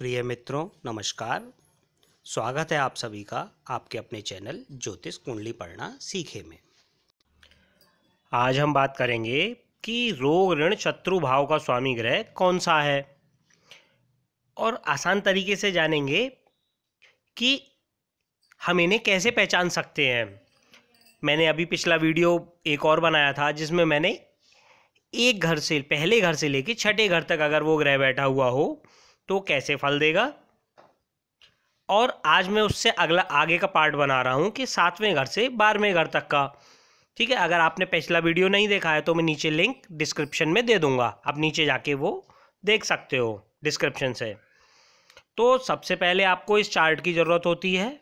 प्रिय मित्रों नमस्कार। स्वागत है आप सभी का आपके अपने चैनल ज्योतिष कुंडली पढ़ना सीखे में। आज हम बात करेंगे कि रोग ऋण शत्रु भाव का स्वामी ग्रह कौन सा है और आसान तरीके से जानेंगे कि हम इन्हें कैसे पहचान सकते हैं। मैंने अभी पिछला वीडियो एक और बनाया था जिसमें मैंने एक घर से पहले घर से लेकर छठे घर तक अगर वो ग्रह बैठा हुआ हो तो कैसे फल देगा, और आज मैं उससे अगला आगे का पार्ट बना रहा हूँ कि 7वें घर से 12वें घर तक का। ठीक है, अगर आपने पिछला वीडियो नहीं देखा है तो मैं नीचे लिंक डिस्क्रिप्शन में दे दूंगा, आप नीचे जाके वो देख सकते हो डिस्क्रिप्शन से। तो सबसे पहले आपको इस चार्ट की ज़रूरत होती है,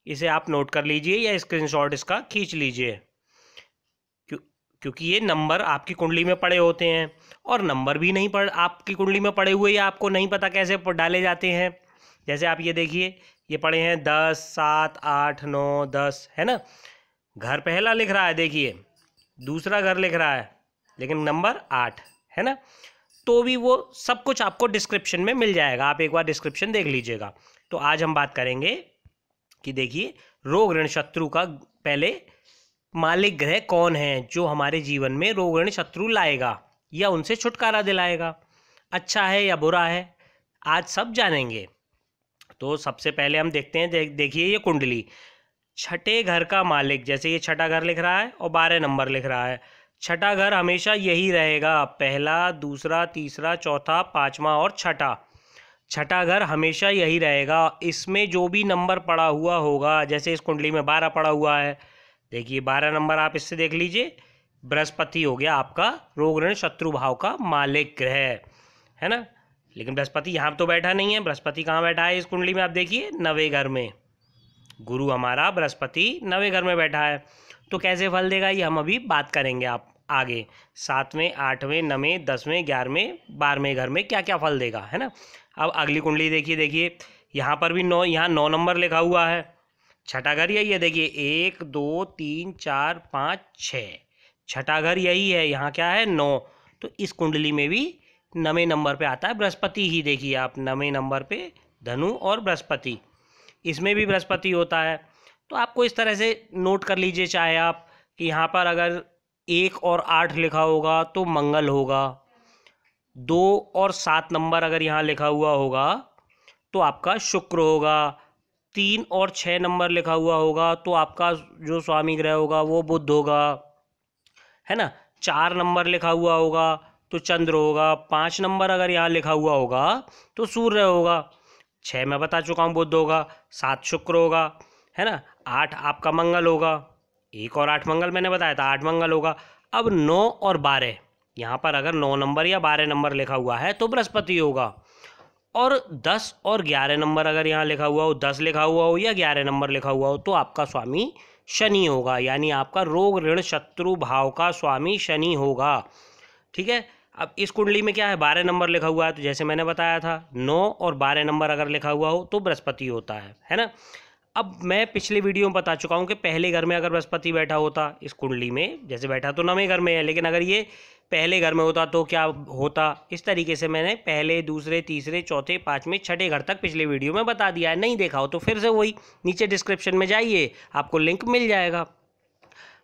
इसे आप नोट कर लीजिए या स्क्रीनशॉट इसका खींच लीजिए, क्योंकि ये नंबर आपकी कुंडली में पड़े होते हैं और नंबर भी नहीं पड़ आपकी कुंडली में पड़े हुए या आपको नहीं पता कैसे डाले जाते हैं। जैसे आप ये देखिए, ये पड़े हैं 10, 7, 8, 9, 10, है ना। घर पहला लिख रहा है, देखिए दूसरा घर लिख रहा है, लेकिन नंबर 8 है ना। तो भी वो सब कुछ आपको डिस्क्रिप्शन में मिल जाएगा, आप एक बार डिस्क्रिप्शन देख लीजिएगा। तो आज हम बात करेंगे कि देखिए रोग ऋण शत्रु का पहले मालिक ग्रह कौन है जो हमारे जीवन में रोग ऋण शत्रु लाएगा या उनसे छुटकारा दिलाएगा, अच्छा है या बुरा है, आज सब जानेंगे। तो सबसे पहले हम देखते हैं, देखिए ये कुंडली, छठे घर का मालिक, जैसे ये छठा घर लिख रहा है और 12 नंबर लिख रहा है। छठा घर हमेशा यही रहेगा, पहला, दूसरा, तीसरा, चौथा, पांचवा और छठा। छठा घर हमेशा यही रहेगा। इसमें जो भी नंबर पड़ा हुआ होगा, जैसे इस कुंडली में 12 पड़ा हुआ है, देखिए 12 नंबर आप इससे देख लीजिए, बृहस्पति हो गया आपका रोग ऋण शत्रु भाव का मालिक ग्रह, है ना। लेकिन बृहस्पति यहाँ तो बैठा नहीं है, बृहस्पति कहाँ बैठा है इस कुंडली में, आप देखिए 9वें घर में। गुरु हमारा बृहस्पति 9वें घर में बैठा है। तो कैसे फल देगा ये हम अभी बात करेंगे आप आगे। 7वें, 8वें, 9वें, 10वें, 11वें, 12वें घर में क्या क्या फल देगा, है ना। अब अगली कुंडली देखिए यहाँ पर भी 9, यहाँ 9 नंबर लिखा हुआ है। छठा घर यही है, देखिए 1, 2, 3, 4, 5, 6, छठा घर यही है, यहाँ क्या है 9। तो इस कुंडली में भी 9वें नंबर पे आता है बृहस्पति ही, देखिए आप 9वें नंबर पे धनु और बृहस्पति, इसमें भी बृहस्पति होता है। तो आपको इस तरह से नोट कर लीजिए, चाहे आप कि यहाँ पर अगर 1 और 8 लिखा होगा तो मंगल होगा, 2 और 7 नंबर अगर यहाँ लिखा हुआ होगा तो आपका शुक्र होगा, 3 और 6 नंबर लिखा हुआ होगा तो आपका जो स्वामी ग्रह होगा वो बुध होगा, है ना। 4 नंबर लिखा हुआ होगा तो चंद्र होगा, 5 नंबर अगर यहाँ लिखा हुआ होगा तो सूर्य होगा, 6 मैं बता चुका हूँ बुध होगा, 7 शुक्र होगा, है ना। 8 आपका मंगल होगा, 1 और 8 मंगल मैंने बताया था, 8 मंगल होगा। अब 9 और 12, यहाँ पर अगर 9 नंबर या 12 नंबर लिखा हुआ है तो बृहस्पति होगा, और 10 और 11 नंबर अगर यहाँ लिखा हुआ हो, 10 लिखा हुआ हो या 11 नंबर लिखा हुआ हो तो आपका स्वामी शनि होगा, यानी आपका रोग ऋण शत्रु भाव का स्वामी शनि होगा। ठीक है, अब इस कुंडली में क्या है, 12 नंबर लिखा हुआ है, तो जैसे मैंने बताया था 9 और 12 नंबर अगर लिखा हुआ हो तो बृहस्पति होता है ना। अब मैं पिछले वीडियो में बता चुका हूँ कि पहले घर में अगर बृहस्पति बैठा होता इस कुंडली में, जैसे बैठा तो 9वें घर में है, लेकिन अगर ये पहले घर में होता तो क्या होता, इस तरीके से मैंने पहले, दूसरे, तीसरे, चौथे, 5वें, छठे घर तक पिछले वीडियो में बता दिया है। नहीं देखा हो तो फिर से वही नीचे डिस्क्रिप्शन में जाइए, आपको लिंक मिल जाएगा।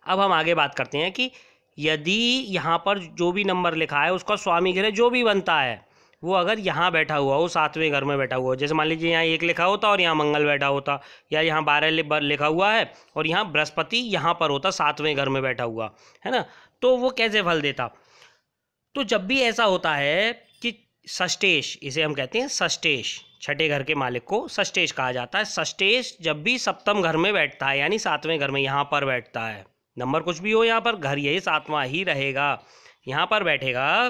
अब हम आगे बात करते हैं कि यदि यहाँ पर जो भी नंबर लिखा है उसका स्वामी ग्रह जो भी बनता है वो अगर यहाँ बैठा हुआ हो, 7वें घर में बैठा हुआ हो, जैसे मान लीजिए यहाँ 1 लिखा होता और यहाँ मंगल बैठा होता, या यहाँ 12 लिखा हुआ है और यहाँ बृहस्पति यहाँ पर होता 7वें घर में बैठा हुआ, है ना। तो वो कैसे फल देता, तो जब भी ऐसा होता है कि षष्ठेश, इसे हम कहते हैं षष्ठेश, छठे घर के मालिक को षष्ठेश कहा जाता है। षष्ठेश जब भी सप्तम घर में बैठता है, यानी 7वें घर में यहाँ पर बैठता है, नंबर कुछ भी हो यहाँ पर, घर यही 7वां ही रहेगा, यहाँ पर बैठेगा,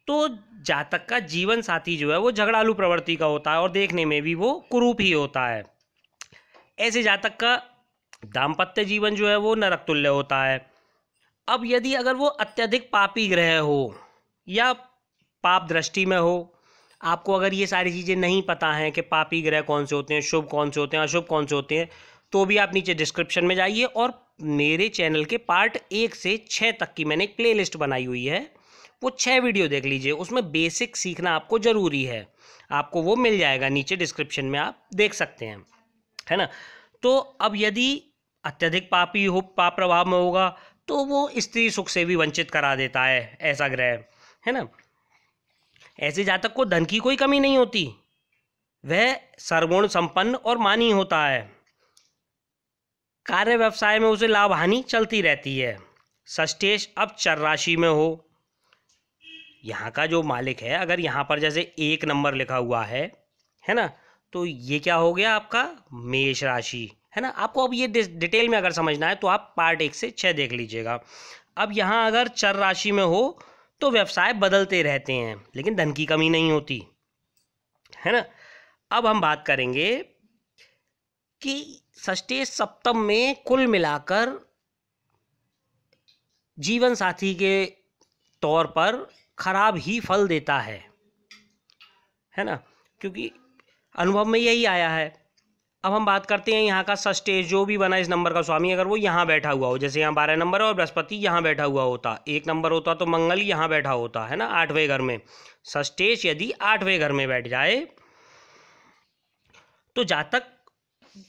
तो जातक का जीवन साथी जो है वो झगड़ालू प्रवृत्ति का होता है और देखने में भी वो कुरूप ही होता है। ऐसे जातक का दाम्पत्य जीवन जो है वो नरक तुल्य होता है। अब यदि अगर वो अत्यधिक पापी ग्रह हो या पाप दृष्टि में हो, आपको अगर ये सारी चीज़ें नहीं पता हैं कि पापी ग्रह कौन से होते हैं, शुभ कौन से होते हैं, अशुभ कौन से होते हैं, तो भी आप नीचे डिस्क्रिप्शन में जाइए और मेरे चैनल के पार्ट 1 से 6 तक की मैंने एक प्लेलिस्ट बनाई हुई है, वो 6 वीडियो देख लीजिए, उसमें बेसिक सीखना आपको ज़रूरी है। आपको वो मिल जाएगा नीचे डिस्क्रिप्शन में, आप देख सकते हैं, है ना। तो अब यदि अत्यधिक पापी हो, पाप प्रभाव में होगा, तो वो स्त्री सुख से भी वंचित करा देता है ऐसा ग्रह, है ना। ऐसे जातक को धन की कोई कमी नहीं होती, वह सर्वगुण संपन्न और मानी होता है। कार्य व्यवसाय में उसे लाभ हानि चलती रहती है। षष्ठेश अब चर राशि में हो, यहाँ का जो मालिक है, अगर यहाँ पर जैसे 1 नंबर लिखा हुआ है ना, तो ये क्या हो गया आपका मेष राशि, है ना। आपको अब ये डिटेल में अगर समझना है तो आप पार्ट 1 से 6 देख लीजिएगा। अब यहाँ अगर चर राशि में हो तो व्यवसाय बदलते रहते हैं, लेकिन धन की कमी नहीं होती, है ना। अब हम बात करेंगे कि षष्ठेश सप्तम में कुल मिलाकर जीवन साथी के तौर पर खराब ही फल देता है ना, क्योंकि अनुभव में यही आया है। अब हम बात करते हैं यहाँ का षष्ठेश जो भी बना इस नंबर का स्वामी, अगर वो यहाँ बैठा हुआ हो, जैसे यहाँ 12 नंबर है और बृहस्पति यहाँ बैठा हुआ होता, 1 नंबर होता तो मंगल यहाँ बैठा होता, है ना, 8वें घर में। षष्ठेश यदि 8वें घर में बैठ जाए तो जातक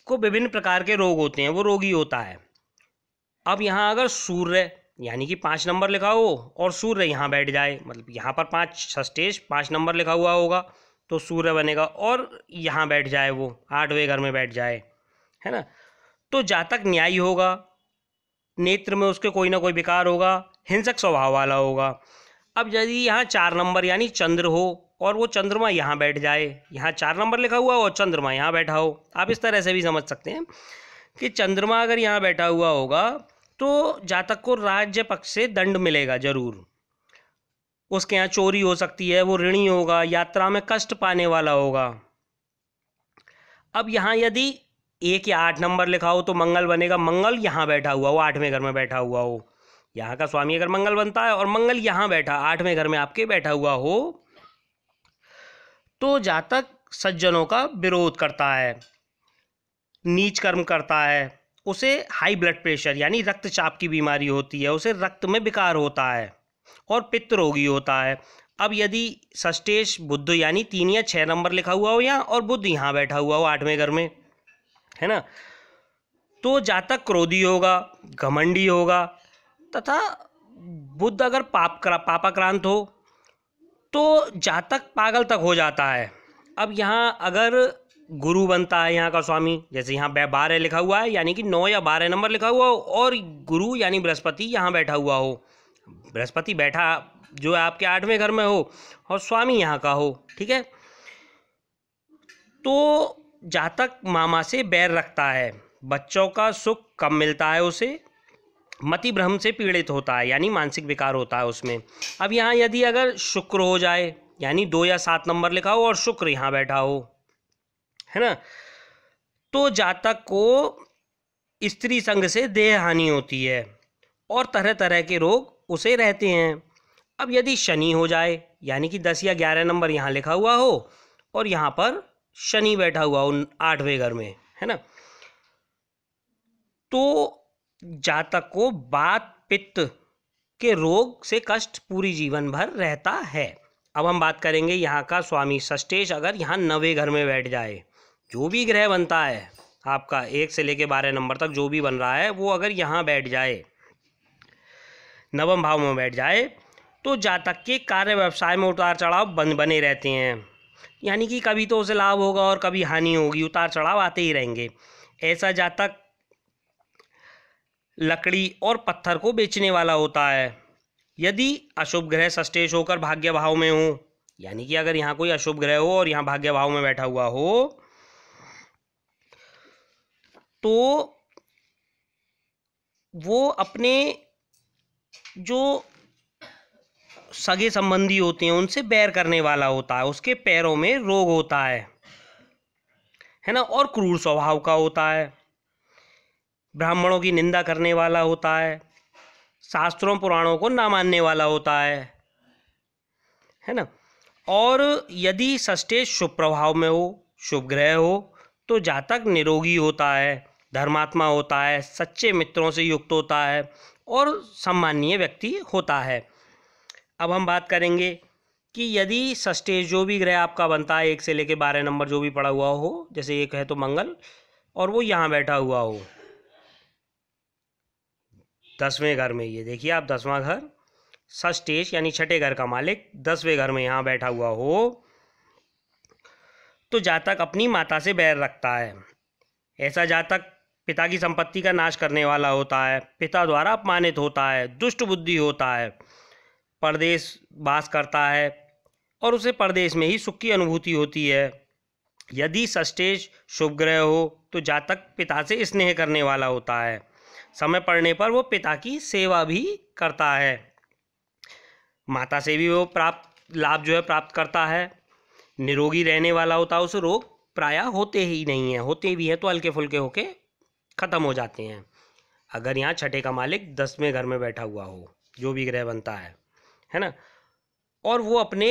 को विभिन्न प्रकार के रोग होते हैं, वो रोगी होता है। अब यहाँ अगर सूर्य यानी कि 5 नंबर लिखा हो और सूर्य यहाँ बैठ जाए, मतलब यहाँ पर 5 षष्ठेश 5 नंबर लिखा हुआ होगा तो सूर्य बनेगा, और यहाँ बैठ जाए वो 8वें घर में बैठ जाए, है ना, तो जातक न्यायी होगा, नेत्र में उसके कोई ना कोई विकार होगा, हिंसक स्वभाव वाला होगा। अब यदि यहाँ 4 नंबर यानी चंद्र हो और वो चंद्रमा यहाँ बैठ जाए, यहाँ 4 नंबर लिखा हुआ हो और चंद्रमा यहाँ बैठा हो, आप इस तरह से भी समझ सकते हैं कि चंद्रमा अगर यहाँ बैठा हुआ होगा तो जातक को राज्य पक्ष से दंड मिलेगा जरूर, उसके यहाँ चोरी हो सकती है, वो ऋणी होगा, यात्रा में कष्ट पाने वाला होगा। अब यहाँ यदि 1 या 8 नंबर लिखा हो तो मंगल बनेगा, मंगल यहाँ बैठा हुआ हो, 8वें घर में बैठा हुआ हो, यहाँ का स्वामी अगर मंगल बनता है और मंगल यहाँ बैठा 8वें घर में आपके बैठा हुआ हो तो जातक सज्जनों का विरोध करता है, नीच कर्म करता है, उसे हाई ब्लड प्रेशर यानी रक्तचाप की बीमारी होती है, उसे रक्त में विकार होता है और पित्त रोगी होता है। अब यदि षष्ठेश बुध यानी 3 या 6 नंबर लिखा हुआ हो यहाँ और बुध यहाँ बैठा हुआ हो 8वें घर में, है ना, तो जातक क्रोधी होगा, घमंडी होगा, तथा बुध अगर पापाक्रांत हो तो जातक पागल तक हो जाता है। अब यहाँ अगर गुरु बनता है यहाँ का स्वामी, जैसे यहाँ 12 लिखा हुआ है यानी कि 9 या 12 नंबर लिखा हुआ हो और गुरु यानी बृहस्पति यहाँ बैठा हुआ हो, बृहस्पति बैठा जो है आपके 8वें घर में हो और स्वामी यहाँ का हो, ठीक है, तो जातक मामा से बैर रखता है, बच्चों का सुख कम मिलता है उसे, मति भ्रम से पीड़ित होता है यानी मानसिक विकार होता है उसमें। अब यहाँ यदि अगर शुक्र हो जाए यानी 2 या 7 नंबर लिखा हो और शुक्र यहाँ बैठा हो, है ना, तो जातक को स्त्री संग से देह हानि होती है और तरह तरह के रोग उसे रहते हैं। अब यदि शनि हो जाए यानी कि 10 या 11 नंबर यहाँ लिखा हुआ हो और यहाँ पर शनि बैठा हुआ हो 8वें घर में, है ना, तो जातक को वात पित्त के रोग से कष्ट पूरी जीवन भर रहता है। अब हम बात करेंगे यहाँ का स्वामी षष्ठेश अगर यहाँ 9वें घर में बैठ जाए, जो भी ग्रह बनता है आपका 1 से लेके 12 नंबर तक जो भी बन रहा है वो अगर यहाँ बैठ जाए, 9वें भाव में बैठ जाए, तो जातक के कार्य व्यवसाय में उतार चढ़ाव बने रहते हैं, यानी कि कभी तो उसे लाभ होगा और कभी हानि होगी, उतार चढ़ाव आते ही रहेंगे। ऐसा जातक लकड़ी और पत्थर को बेचने वाला होता है। यदि अशुभ ग्रह षष्ठेश होकर भाग्य भाव में हो, यानी कि अगर यहाँ कोई अशुभ ग्रह हो और यहाँ भाग्य भाव में बैठा हुआ हो तो वो अपने जो सगे संबंधी होते हैं उनसे बैर करने वाला होता है, उसके पैरों में रोग होता है ना, और क्रूर स्वभाव का होता है, ब्राह्मणों की निंदा करने वाला होता है, शास्त्रों पुराणों को ना मानने वाला होता है ना। और यदि षष्ठेश शुभ प्रभाव में हो, शुभ ग्रह हो, तो जातक निरोगी होता है, धर्मात्मा होता है, सच्चे मित्रों से युक्त होता है और सम्माननीय व्यक्ति होता है। अब हम बात करेंगे कि यदि षष्ठेश जो भी ग्रह आपका बनता है 1 से लेके 12 नंबर जो भी पड़ा हुआ हो, जैसे एक है तो मंगल, और वो यहाँ बैठा हुआ हो 10वें घर में, ये देखिए आप 10वां घर, षष्ठेश यानी छठे घर का मालिक 10वें घर में यहाँ बैठा हुआ हो, तो जातक अपनी माता से बैर रखता है। ऐसा जातक पिता की संपत्ति का नाश करने वाला होता है, पिता द्वारा अपमानित होता है, दुष्ट बुद्धि होता है, परदेश वास करता है और उसे परदेश में ही सुख की अनुभूति होती है। यदि षष्ठेश शुभ ग्रह हो तो जातक पिता से स्नेह करने वाला होता है, समय पड़ने पर वो पिता की सेवा भी करता है, माता से भी वो लाभ जो है प्राप्त करता है, निरोगी रहने वाला होता है, उसे रोग प्रायः होते ही नहीं है, होते भी हैं तो हल्के फुल्के होके ख़त्म हो जाते हैं। अगर यहाँ छठे का मालिक 10वें घर में बैठा हुआ हो, जो भी ग्रह बनता है ना, और वो अपने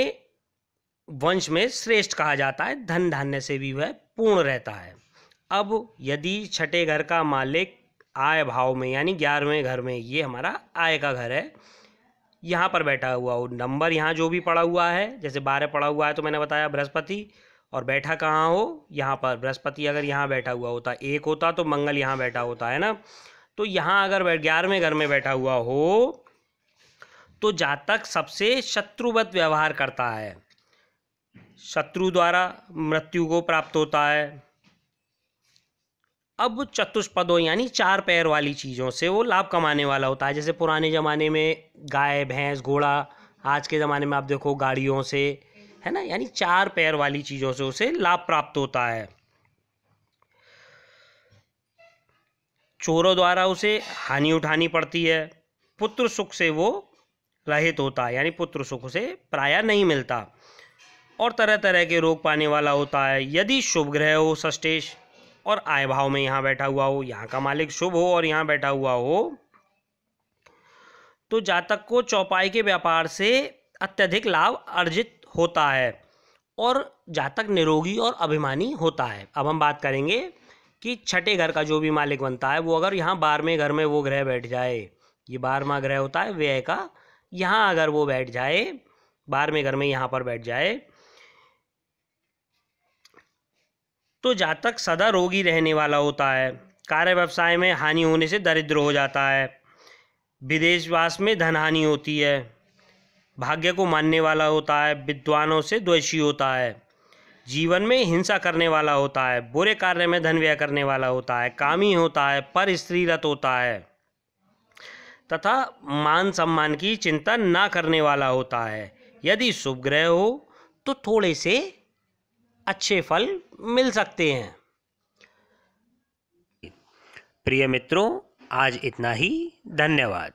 वंश में श्रेष्ठ कहा जाता है, धन धान्य से भी वह पूर्ण रहता है। अब यदि छठे घर का मालिक आय भाव में यानी 11वें घर में, ये हमारा आय का घर है, यहाँ पर बैठा हुआ हो, नंबर यहाँ जो भी पड़ा हुआ है, जैसे 12 पड़ा हुआ है तो मैंने बताया बृहस्पति, और बैठा कहाँ हो, यहाँ पर बृहस्पति अगर यहाँ बैठा हुआ होता, 1 होता तो मंगल यहाँ बैठा होता है ना, तो यहाँ अगर 11वें घर में बैठा हुआ हो तो जातक सबसे शत्रुवत व्यवहार करता है, शत्रु द्वारा मृत्यु को प्राप्त होता है। अब चतुष्पदों यानी 4 पैर वाली चीज़ों से वो लाभ कमाने वाला होता है, जैसे पुराने ज़माने में गाय भैंस घोड़ा, आज के ज़माने में आप देखो गाड़ियों से, है ना, यानी 4 पैर वाली चीज़ों से उसे लाभ प्राप्त होता है। चोरों द्वारा उसे हानि उठानी पड़ती है, पुत्र सुख से वो रहित होता है, यानी पुत्र सुख उसे प्रायः नहीं मिलता, और तरह तरह के रोग पाने वाला होता है। यदि शुभ ग्रह हो षष्ठेश और आय भाव में यहाँ बैठा हुआ हो, यहाँ का मालिक शुभ हो और यहाँ बैठा हुआ हो, तो जातक को चौपाई के व्यापार से अत्यधिक लाभ अर्जित होता है और जातक निरोगी और अभिमानी होता है। अब हम बात करेंगे कि छठे घर का जो भी मालिक बनता है वो अगर यहाँ 12वें घर में वो ग्रह बैठ जाए, ये 12वां ग्रह होता है व्यय का, यहाँ अगर वो बैठ जाए 12वें घर में, यहाँ पर बैठ जाए, तो जातक सदा रोगी रहने वाला होता है, कार्य व्यवसाय में हानि होने से दरिद्र हो जाता है, विदेशवास में धन हानि होती है, भाग्य को मानने वाला होता है, विद्वानों से द्वेषी होता है, जीवन में हिंसा करने वाला होता है, बुरे कार्य में धन व्यय करने वाला होता है, कामी होता है, पर स्त्रीरत होता है तथा मान सम्मान की चिंता ना करने वाला होता है। यदि शुभ ग्रह हो तो थोड़े से अच्छे फल मिल सकते हैं। प्रिय मित्रों, आज इतना ही, धन्यवाद।